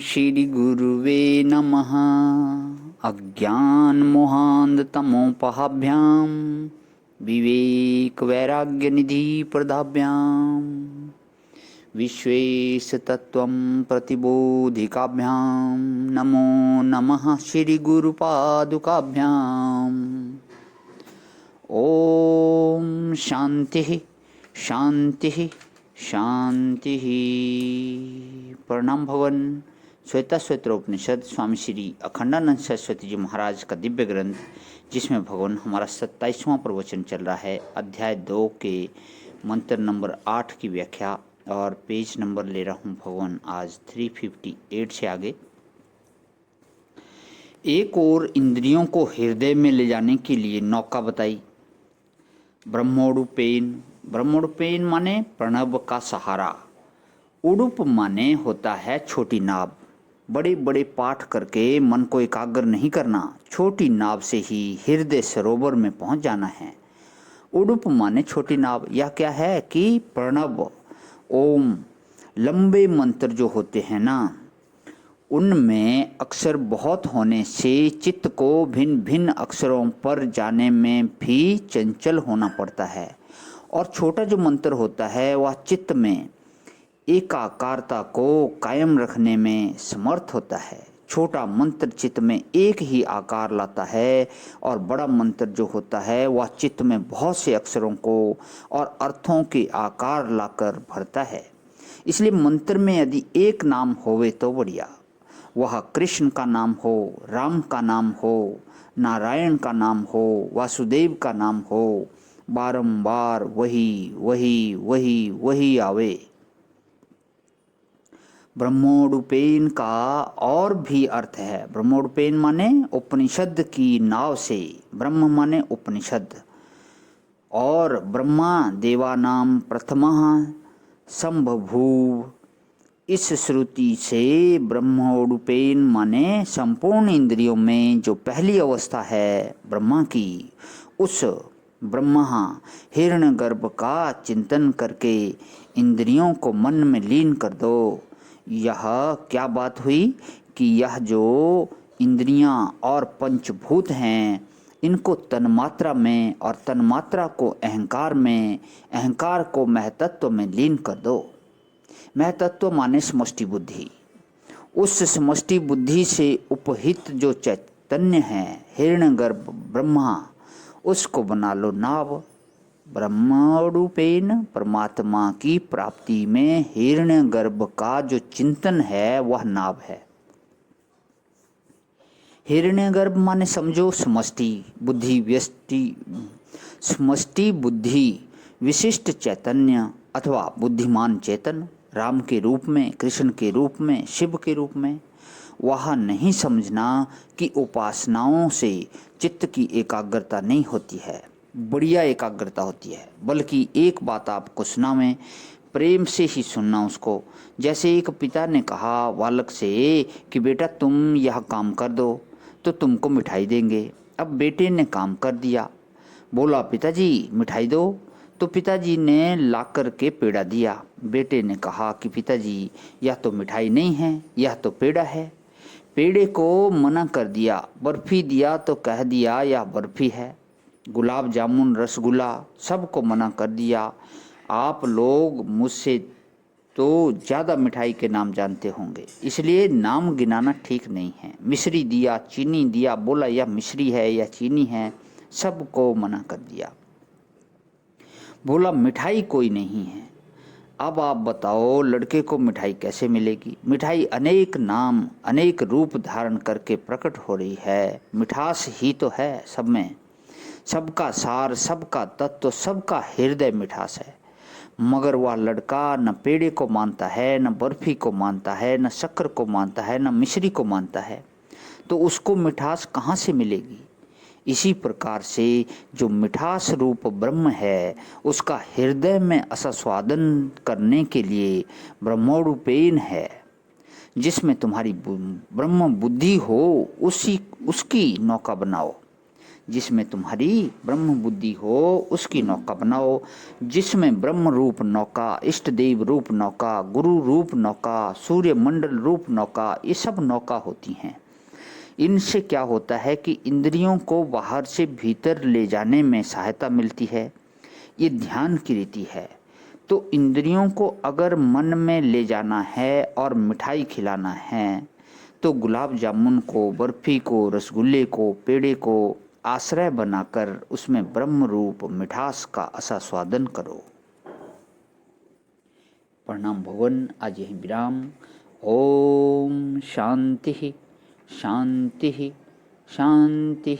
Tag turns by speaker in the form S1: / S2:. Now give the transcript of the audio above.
S1: श्री गुरुवे नमः। अज्ञानमोहान्धतमोपहाभ्यां विवेकवैराग्यनिधिप्रदाभ्यां विश्वेशतत्त्वं प्रतिबोधिकाभ्यां नमो नमः श्रीगुरुपादुकाभ्याम्। ओम शांति शांति शांति। प्रणाम भवन। श्वेता श्वेत्रोपनिषद स्वामी श्री अखंडानंद सरस्वती जी महाराज का दिव्य ग्रंथ, जिसमें भगवान हमारा 27वां प्रवचन चल रहा है। अध्याय 2 के मंत्र नंबर 8 की व्याख्या और पेज नंबर ले रहा हूँ भगवान आज 358 से आगे। एक और इंद्रियों को हृदय में ले जाने के लिए नौका बताई। ब्रह्मोडुपेन। ब्रह्मोडुपेन माने प्रणव का सहारा। उडुप माने होता है छोटी नाव। बड़े बड़े पाठ करके मन को एकाग्र नहीं करना, छोटी नाव से ही हृदय सरोवर में पहुंच जाना है। उडुप माने छोटी नाव। यह क्या है कि प्रणव ओम लंबे मंत्र जो होते हैं ना, उनमें अक्षर बहुत होने से चित्त को भिन्न भिन्न अक्षरों पर जाने में भी चंचल होना पड़ता है। और छोटा जो मंत्र होता है वह चित्त में एकाकारता को कायम रखने में समर्थ होता है। छोटा मंत्र चित्त में एक ही आकार लाता है और बड़ा मंत्र जो होता है वह चित्त में बहुत से अक्षरों को और अर्थों के आकार लाकर भरता है। इसलिए मंत्र में यदि एक नाम होवे तो बढ़िया, वह कृष्ण का नाम हो, राम का नाम हो, नारायण का नाम हो, वासुदेव का नाम हो, बारंबार वही वही वही वही आवे। ब्रह्मोडुपेन का और भी अर्थ है। ब्रह्मोडुपेन माने उपनिषद की नाव से। ब्रह्म माने उपनिषद और ब्रह्मा देवानाम प्रथमः संबभूव। इस श्रुति से ब्रह्मोडुपेन माने संपूर्ण इंद्रियों में जो पहली अवस्था है ब्रह्मा की, उस ब्रह्मा हिरण्यगर्भ का चिंतन करके इंद्रियों को मन में लीन कर दो। यह क्या बात हुई कि यह जो इंद्रियां और पंचभूत हैं, इनको तन्मात्रा में और तन्मात्रा को अहंकार में, अहंकार को महतत्व में लीन कर दो। महतत्व माने समष्टि बुद्धि। उस समष्टि बुद्धि से उपहित जो चैतन्य है हिरण्यगर्भ ब्रह्मा, उसको बना लो नाव। ब्रह्मरूपेण परमात्मा की प्राप्ति में हिरण्यगर्भ का जो चिंतन है वह नाव है। हिरण्यगर्भ माने समझो समष्टि बुद्धि, व्यष्टि समष्टि बुद्धि, विशिष्ट चैतन्य अथवा बुद्धिमान चेतन, राम के रूप में, कृष्ण के रूप में, शिव के रूप में। वह नहीं समझना कि उपासनाओं से चित्त की एकाग्रता नहीं होती है, बढ़िया एकाग्रता होती है। बल्कि एक बात आपको सुनावें, प्रेम से ही सुनना उसको। जैसे एक पिता ने कहा बालक से कि बेटा तुम यह काम कर दो तो तुमको मिठाई देंगे। अब बेटे ने काम कर दिया, बोला पिताजी मिठाई दो, तो पिताजी ने ला कर के पेड़ा दिया। बेटे ने कहा कि पिताजी यह तो मिठाई नहीं है, यह तो पेड़ा है। पेड़े को मना कर दिया। बर्फी दिया तो कह दिया यह बर्फी है। गुलाब जामुन, रसगुल्ला सबको मना कर दिया। आप लोग मुझसे तो ज़्यादा मिठाई के नाम जानते होंगे, इसलिए नाम गिनाना ठीक नहीं है। मिश्री दिया, चीनी दिया, बोला यह मिश्री है या चीनी है, सबको मना कर दिया। बोला मिठाई कोई नहीं है। अब आप बताओ लड़के को मिठाई कैसे मिलेगी? मिठाई अनेक नाम, अनेक रूप धारण करके प्रकट हो रही है। मिठास ही तो है सब में, सबका सार, सबका तत्व, सबका हृदय मिठास है। मगर वह लड़का न पेड़े को मानता है, न बर्फी को मानता है, न शक्कर को मानता है, न मिश्री को मानता है, तो उसको मिठास कहाँ से मिलेगी? इसी प्रकार से जो मिठास रूप ब्रह्म है, उसका हृदय में आस्वादन करने के लिए ब्रह्मोडुपेन है, जिसमें तुम्हारी ब्रह्म बुद्धि हो, उसकी नौका बनाओ। जिसमें तुम्हारी ब्रह्म बुद्धि हो उसकी नौका बनाओ, जिसमें ब्रह्म रूप नौका, इष्ट देव रूप नौका, गुरु रूप नौका, सूर्य मंडल रूप नौका, ये सब नौका होती हैं। इनसे क्या होता है कि इंद्रियों को बाहर से भीतर ले जाने में सहायता मिलती है। ये ध्यान की रीति है। तो इंद्रियों को अगर मन में ले जाना है और मिठाई खिलाना है तो गुलाब जामुन को, बर्फी को, रसगुल्ले को, पेड़े को आश्रय बनाकर उसमें ब्रह्म रूप मिठास का आस्वादन करो। प्रणाम भगवान। आज यही विराम। ओम शांति शांति शांति।